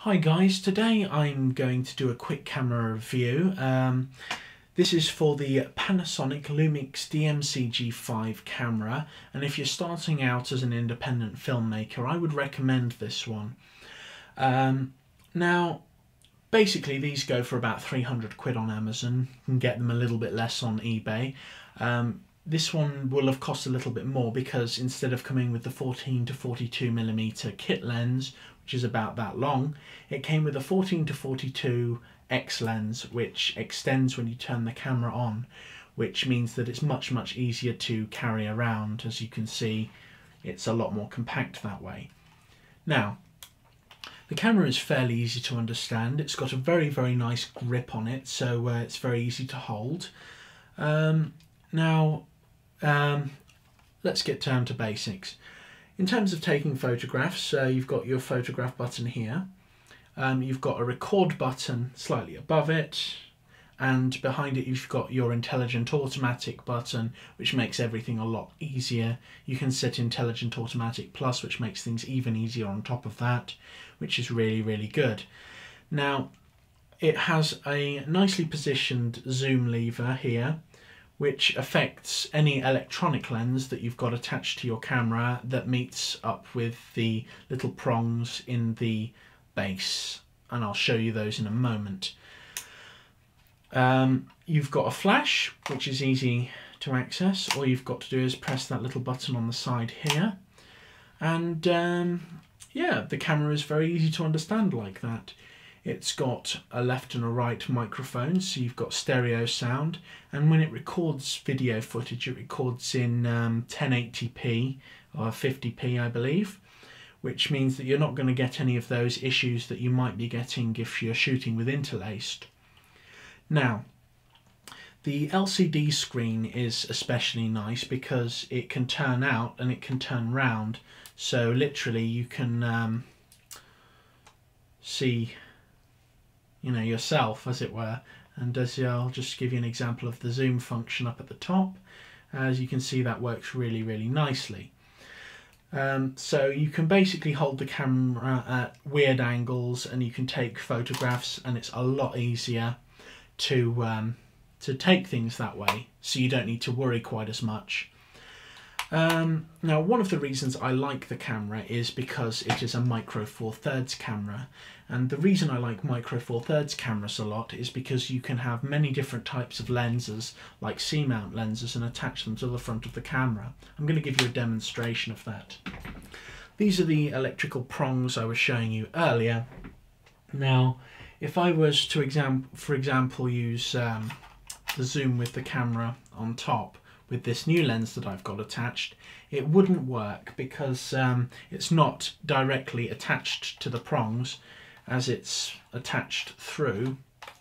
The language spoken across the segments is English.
Hi guys, today I'm going to do a quick camera review. This is for the Panasonic Lumix DMC-G5 camera, and if you're starting out as an independent filmmaker I would recommend this one. Now basically these go for about 300 quid on Amazon. You can get them a little bit less on eBay. This one will have cost a little bit more because instead of coming with the 14 to 42mm kit lens, which is about that long, it came with a 14 to 42 X lens, which extends when you turn the camera on, which means that it's much easier to carry around. As you can see, it's a lot more compact that way. Now, the camera is fairly easy to understand. It's got a very nice grip on it, so it's very easy to hold. Let's get down to basics. In terms of taking photographs, you've got your photograph button here. You've got a record button slightly above it, and behind it you've got your intelligent automatic button, which makes everything a lot easier. You can set intelligent automatic plus, which makes things even easier on top of that, which is really good. Now, it has a nicely positioned zoom lever here, which affects any electronic lens that you've got attached to your camera that meets up with the little prongs in the base, and I'll show you those in a moment. You've got a flash, which is easy to access. All you've got to do is press that little button on the side here, and yeah, the camera is very easy to understand like that. It's got a left and a right microphone, so you've got stereo sound, and when it records video footage, it records in 1080p or 50p, I believe, which means that you're not going to get any of those issues that you might be getting if you're shooting with interlaced. Now, the LCD screen is especially nice because it can turn out and it can turn round, so literally you can see yourself, as it were. And I'll just give you an example of the zoom function up at the top. As you can see, that works really nicely. So you can basically hold the camera at weird angles and you can take photographs, and it's a lot easier to take things that way, so you don't need to worry quite as much. Now, one of the reasons I like the camera is because it is a micro four thirds camera, and the reason I like micro four thirds cameras a lot is because you can have many different types of lenses, like C-mount lenses, and attach them to the front of the camera. I'm going to give you a demonstration of that. These are the electrical prongs I was showing you earlier. Now, if I was to, for example, use the zoom with the camera on top, with this new lens that I've got attached, it wouldn't work because it's not directly attached to the prongs, as it's attached through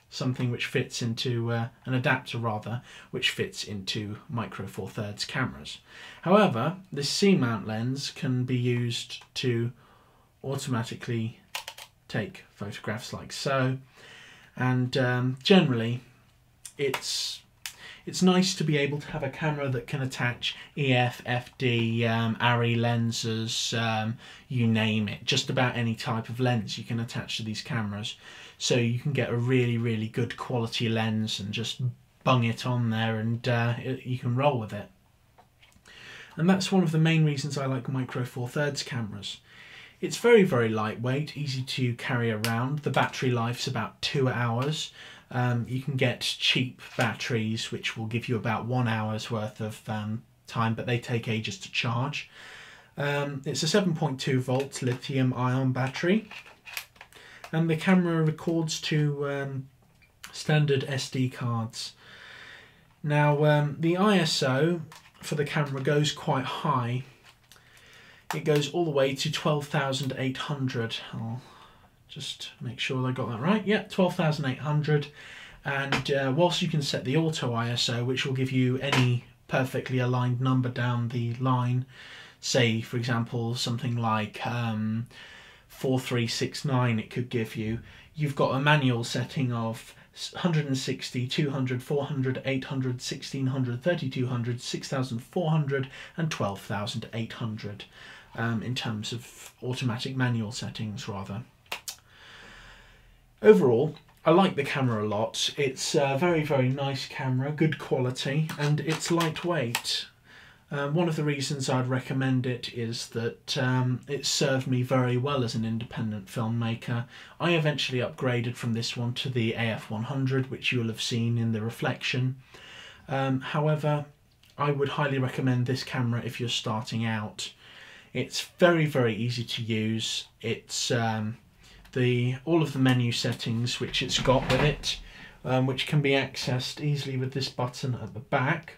something which fits into an adapter rather, which fits into micro four thirds cameras. However, this C-mount lens can be used to automatically take photographs like so, and generally it's nice to be able to have a camera that can attach EF, FD, ARRI lenses, you name it. Just about any type of lens you can attach to these cameras. So you can get a really good quality lens and just bung it on there, and you can roll with it. And that's one of the main reasons I like micro four thirds cameras. It's very lightweight, easy to carry around. The battery life's about 2 hours. You can get cheap batteries which will give you about 1 hour's worth of time, but they take ages to charge. It's a 7.2 volt lithium ion battery, and the camera records to standard SD cards. Now, the ISO for the camera goes quite high. It goes all the way to 12,800. I'll just make sure I got that right. Yeah, 12,800. And whilst you can set the auto ISO, which will give you any perfectly aligned number down the line, say for example something like 4369 it could give you, you've got a manual setting of 160, 200, 400, 800, 1600, 3200, 6400 and 12,800 in terms of automatic manual settings rather. Overall, I like the camera a lot. It's a very, very nice camera, good quality, and it's lightweight. One of the reasons I'd recommend it is that it served me very well as an independent filmmaker. I eventually upgraded from this one to the AF100, which you'll have seen in the reflection. However, I would highly recommend this camera if you're starting out. It's very, very easy to use. It's all of the menu settings which it's got with it, which can be accessed easily with this button at the back,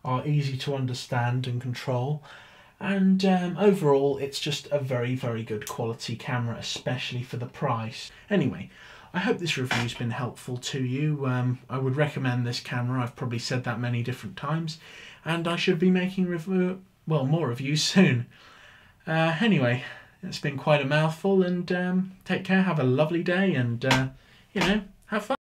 are easy to understand and control, and overall it's just a very, very good quality camera, especially for the price. Anyway, I hope this review's been helpful to you. I would recommend this camera. I've probably said that many different times, and I should be making more reviews soon. Anyway, it's been quite a mouthful, and take care, have a lovely day, and you know, have fun.